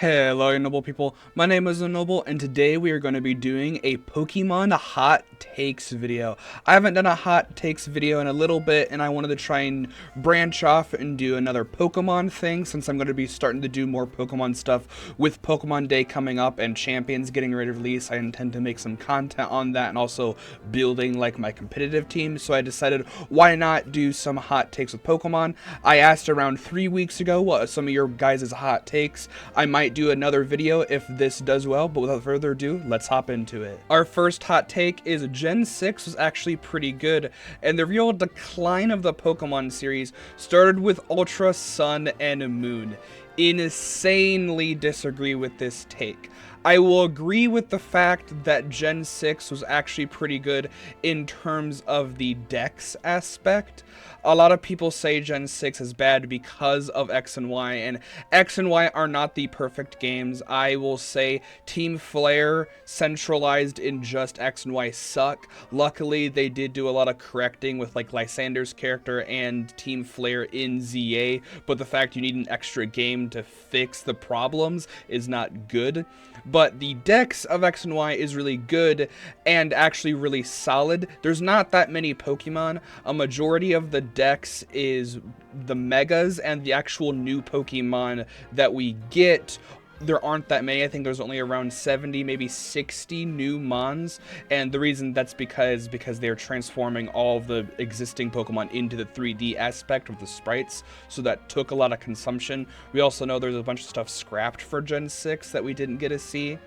Hello, noble people. My name is Noble, and today we are going to be doing a Pokemon Hot Takes video. I haven't done a Hot Takes video in a little bit, and I wanted to try and branch off and do another Pokemon thing, since I'm going to be starting to do more Pokemon stuff with Pokemon Day coming up and Champions getting ready to release. I intend to make some content on that and also building like my competitive team, so I decided why not do some Hot Takes with Pokemon. I asked around 3 weeks ago what some of your guys' hot takes. I might do another video if this does well, but without further ado, let's hop into it. Our first hot take is Gen 6 was actually pretty good, and the real decline of the Pokemon series started with Ultra Sun and Moon. Insanely disagree with this take. I will agree with the fact that Gen 6 was actually pretty good in terms of the Dex aspect. A lot of people say Gen 6 is bad because of X and Y, and X and Y are not the perfect games. I will say Team Flare centralized in just X and Y suck. Luckily, they did do a lot of correcting with like Lysander's character and Team Flare in ZA, but the fact you need an extra game to fix the problems is not good. But the Dex of X and Y is really good and actually really solid. There's not that many Pokemon. A majority of the Dex is the Megas, and the actual new Pokemon that we get, there aren't that many. I think there's only around 70, maybe 60 new Mons, and the reason that's because they're transforming all of the existing Pokemon into the 3D aspect of the sprites, so that took a lot of consumption. We also know there's a bunch of stuff scrapped for Gen 6 that we didn't get to see.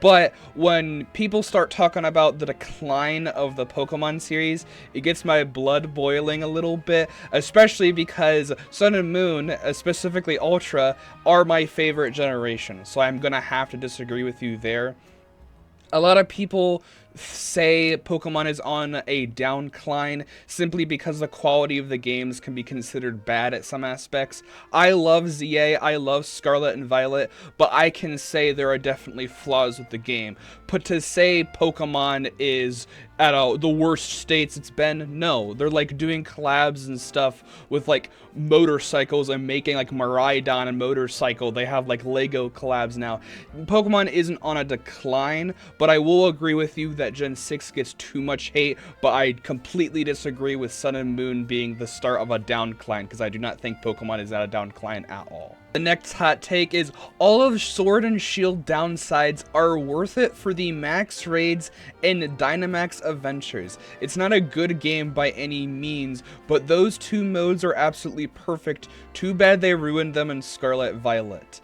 But when people start talking about the decline of the Pokemon series, it gets my blood boiling a little bit, especially because Sun and Moon, specifically Ultra, are my favorite generation. So I'm gonna have to disagree with you there. A lot of people say Pokemon is on a downcline simply because the quality of the games can be considered bad at some aspects. I love ZA, I love Scarlet and Violet, but I can say there are definitely flaws with the game. But to say Pokemon is at the worst states it's been, no. They're like doing collabs and stuff with like motorcycles and making like Miraidon and motorcycle. They have like Lego collabs now. Pokemon isn't on a decline, but I will agree with you that Gen 6 gets too much hate, but I completely disagree with Sun and Moon being the start of a downcline, because I do not think Pokemon is at a downcline at all. The next hot take is all of Sword and Shield downsides are worth it for the max raids and Dynamax adventures. It's not a good game by any means, but those two modes are absolutely perfect. Too bad they ruined them in Scarlet Violet.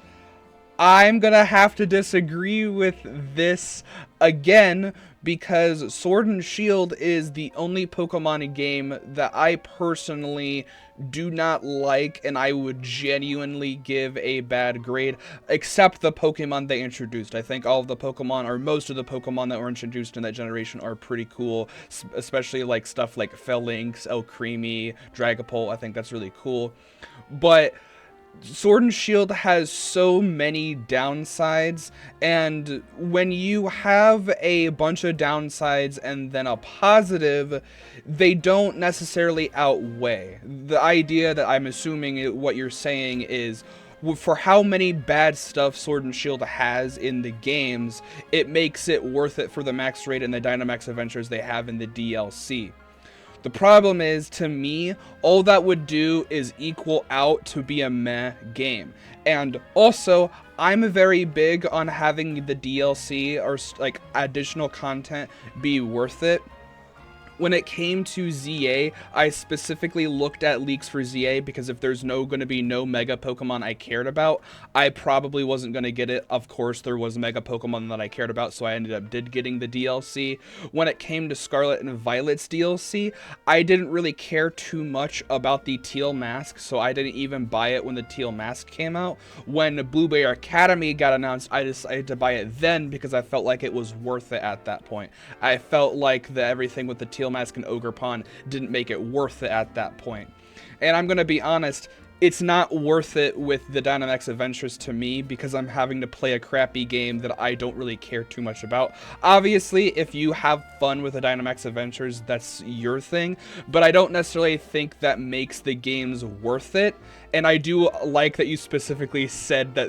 I'm gonna have to disagree with this again, because Sword and Shield is the only Pokemon game that I personally do not like, and I would genuinely give a bad grade, except the Pokemon they introduced. I think all of the Pokemon, or most of the Pokemon that were introduced in that generation, are pretty cool, especially like stuff like Phalanx, Alcremie, Dragapult. I think that's really cool. But Sword and Shield has so many downsides, and when you have a bunch of downsides and then a positive, they don't necessarily outweigh. The idea that I'm assuming what you're saying is, for how many bad stuff Sword and Shield has in the games, it makes it worth it for the max rate and the Dynamax adventures they have in the DLC. The problem is, to me, all that would do is equal out to be a meh game. And also, I'm very big on having the DLC or like additional content be worth it. When it came to ZA, I specifically looked at leaks for ZA because if there's going to be no Mega Pokemon I cared about, I probably wasn't going to get it. Of course, there was Mega Pokemon that I cared about, so I ended up getting the DLC. When it came to Scarlet and Violet's DLC, I didn't really care too much about the Teal Mask, so I didn't even buy it when the Teal Mask came out. When Blueberry Academy got announced, I decided to buy it then because I felt like it was worth it at that point. I felt like everything with the Teal Mask and Ogerpon didn't make it worth it at that point. And I'm gonna be honest, it's not worth it with the Dynamax Adventures to me because I'm having to play a crappy game that I don't really care too much about. Obviously, if you have fun with the Dynamax Adventures, that's your thing, but I don't necessarily think that makes the games worth it. And I do like that you specifically said that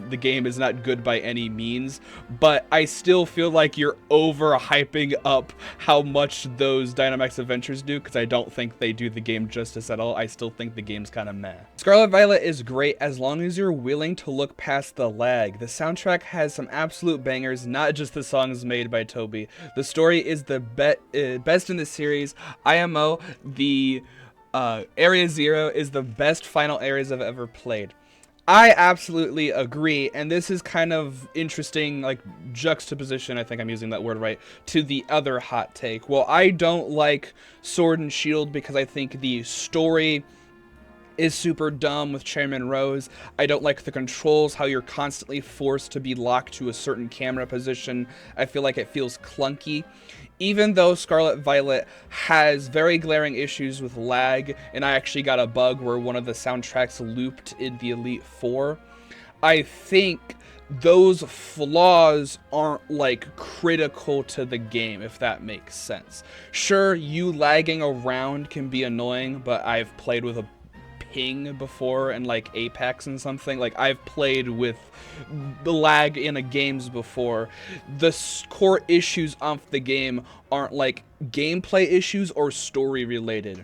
the game is not good by any means, but I still feel like you're over hyping up how much those Dynamax Adventures do, because I don't think they do the game justice at all. I still think the game's kind of meh. Scarlet Violet is great as long as you're willing to look past the lag. The soundtrack has some absolute bangers, not just the songs made by Toby. The story is the best in the series. IMO, the Area Zero is the best final areas I've ever played. I absolutely agree, and this is kind of interesting, like, juxtaposition, I think I'm using that word right, to the other hot take. Well, I don't like Sword and Shield because I think the story is super dumb with Chairman Rose. I don't like the controls, how you're constantly forced to be locked to a certain camera position. I feel like it feels clunky. Even though Scarlet Violet has very glaring issues with lag, and I actually got a bug where one of the soundtracks looped in the Elite Four, I think those flaws aren't like critical to the game, if that makes sense. Sure, you lagging around can be annoying, but I've played with a ping before and like Apex and something. Like, I've played with the lag in the games before. The core issues of the game aren't like gameplay issues or story related.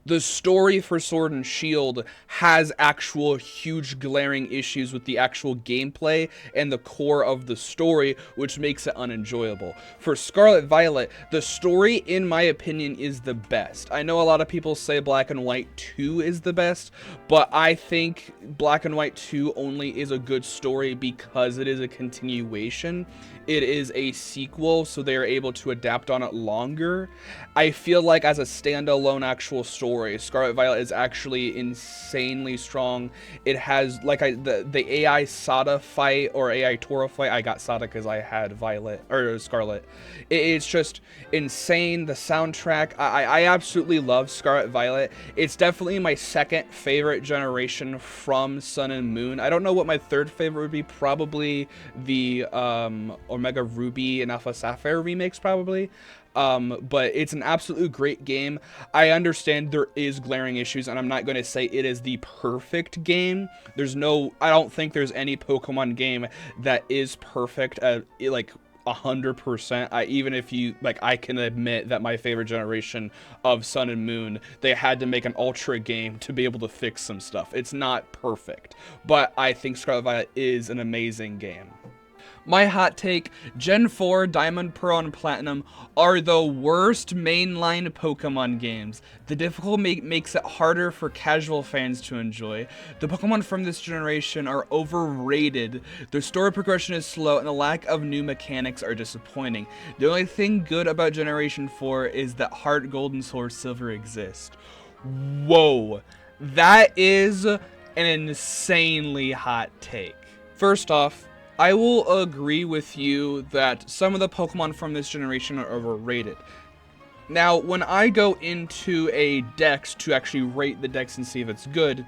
The story for Sword and Shield has actual huge glaring issues with the actual gameplay and the core of the story, which makes it unenjoyable. For Scarlet Violet, the story, in my opinion, is the best. I know a lot of people say Black and White 2 is the best, but I think Black and White 2 only is a good story because it is a continuation. It is a sequel, so they are able to adapt on it longer. I feel like as a standalone actual story, Scarlet Violet is actually insanely strong. It has, like, the AI Sada fight, or AI Tora fight, I got Sada because I had Violet, or Scarlet. It's just insane. The soundtrack, I absolutely love Scarlet Violet. It's definitely my second favorite generation from Sun and Moon. I don't know what my third favorite would be. Probably the Omega Ruby and Alpha Sapphire remakes, probably. But it's an absolutely great game. I understand there is glaring issues, and I'm not going to say it is the perfect game. I don't think there's any Pokemon game that is perfect, like 100%. Even if you, like, I can admit that my favorite generation of Sun and Moon, they had to make an Ultra game to be able to fix some stuff. It's not perfect, but I think Scarlet Violet is an amazing game. My hot take, Gen 4, Diamond, Pearl, and Platinum are the worst mainline Pokemon games. The difficulty makes it harder for casual fans to enjoy. The Pokemon from this generation are overrated, their story progression is slow, and the lack of new mechanics are disappointing. The only thing good about Generation 4 is that Heart Gold and Sword Silver exist. Whoa, that is an insanely hot take. First off, I will agree with you that some of the Pokemon from this generation are overrated. Now, when I go into a Dex to actually rate the Dex and see if it's good,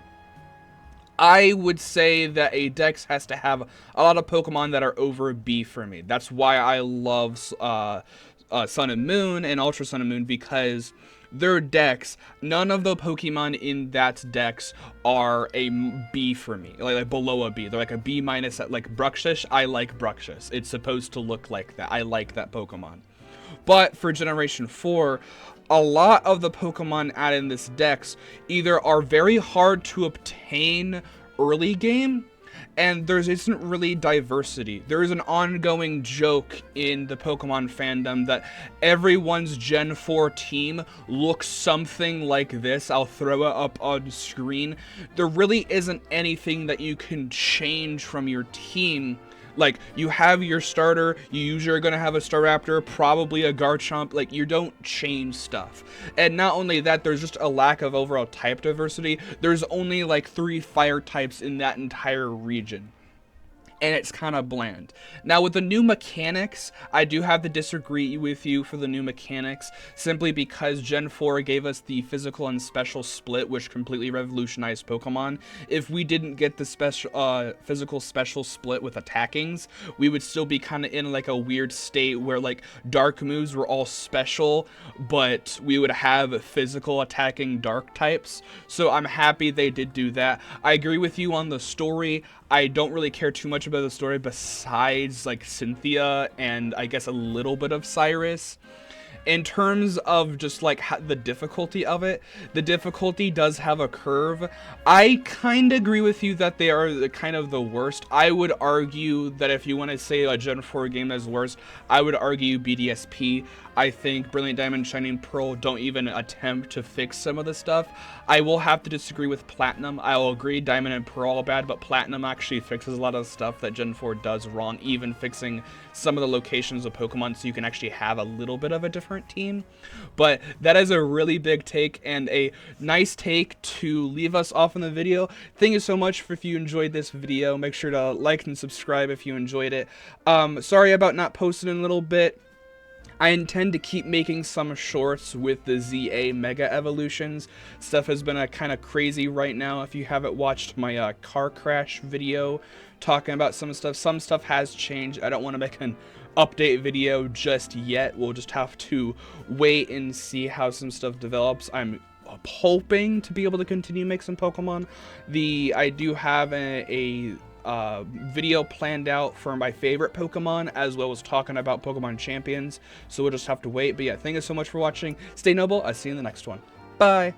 I would say that a Dex has to have a lot of Pokemon that are over B for me. That's why I love Sun and Moon and Ultra Sun and Moon, because their Dex, none of the Pokemon in that Dex are a B for me, like below a B. They're like a B minus. Like Bruxish, I like Bruxish. It's supposed to look like that. I like that Pokemon. But for Generation 4, a lot of the Pokemon added in this Dex either are very hard to obtain early game, and there isn't really diversity. There is an ongoing joke in the Pokemon fandom that everyone's Gen 4 team looks something like this. I'll throw it up on screen. There really isn't anything that you can change from your team. Like, you have your starter, you usually are going to have a Staraptor, probably a Garchomp. Like, you don't change stuff. And not only that, there's just a lack of overall type diversity. There's only like 3 fire types in that entire region. and it's kind of bland. Now with the new mechanics, I do have to disagree with you for the new mechanics, simply because Gen 4 gave us the physical and special split, which completely revolutionized Pokemon. If we didn't get the special physical special split with attackings, we would still be kind of in like a weird state where like dark moves were all special, but we would have physical attacking dark types. So I'm happy they did do that. I agree with you on the story. I don't really care too much about the story besides like Cynthia and I guess a little bit of Cyrus. In terms of just like the difficulty of it, the difficulty does have a curve. I kind of agree with you that they are kind of the worst. I would argue that if you want to say a Gen 4 game that's worse, I would argue BDSP. I think Brilliant Diamond, Shining Pearl don't even attempt to fix some of the stuff. I will have to disagree with Platinum. I'll agree Diamond and Pearl are bad, but Platinum actually fixes a lot of stuff that Gen 4 does wrong, even fixing some of the locations of Pokemon so you can actually have a little bit of a different team. But that is a really big take and a nice take to leave us off in the video. Thank you so much for if you enjoyed this video. Make sure to like and subscribe if you enjoyed it. Sorry about not posting in a little bit. I intend to keep making some shorts with the ZA Mega Evolutions. Stuff has been kind of crazy right now. If you haven't watched my car crash video talking about some stuff has changed. I don't want to make an update video just yet. We'll just have to wait and see how some stuff develops. I'm hoping to be able to continue make some Pokemon. I do have a video planned out for my favorite Pokemon, as well as talking about Pokemon champions, so we'll just have to wait. But yeah, thank you so much for watching. Stay noble. I'll see you in the next one. Bye.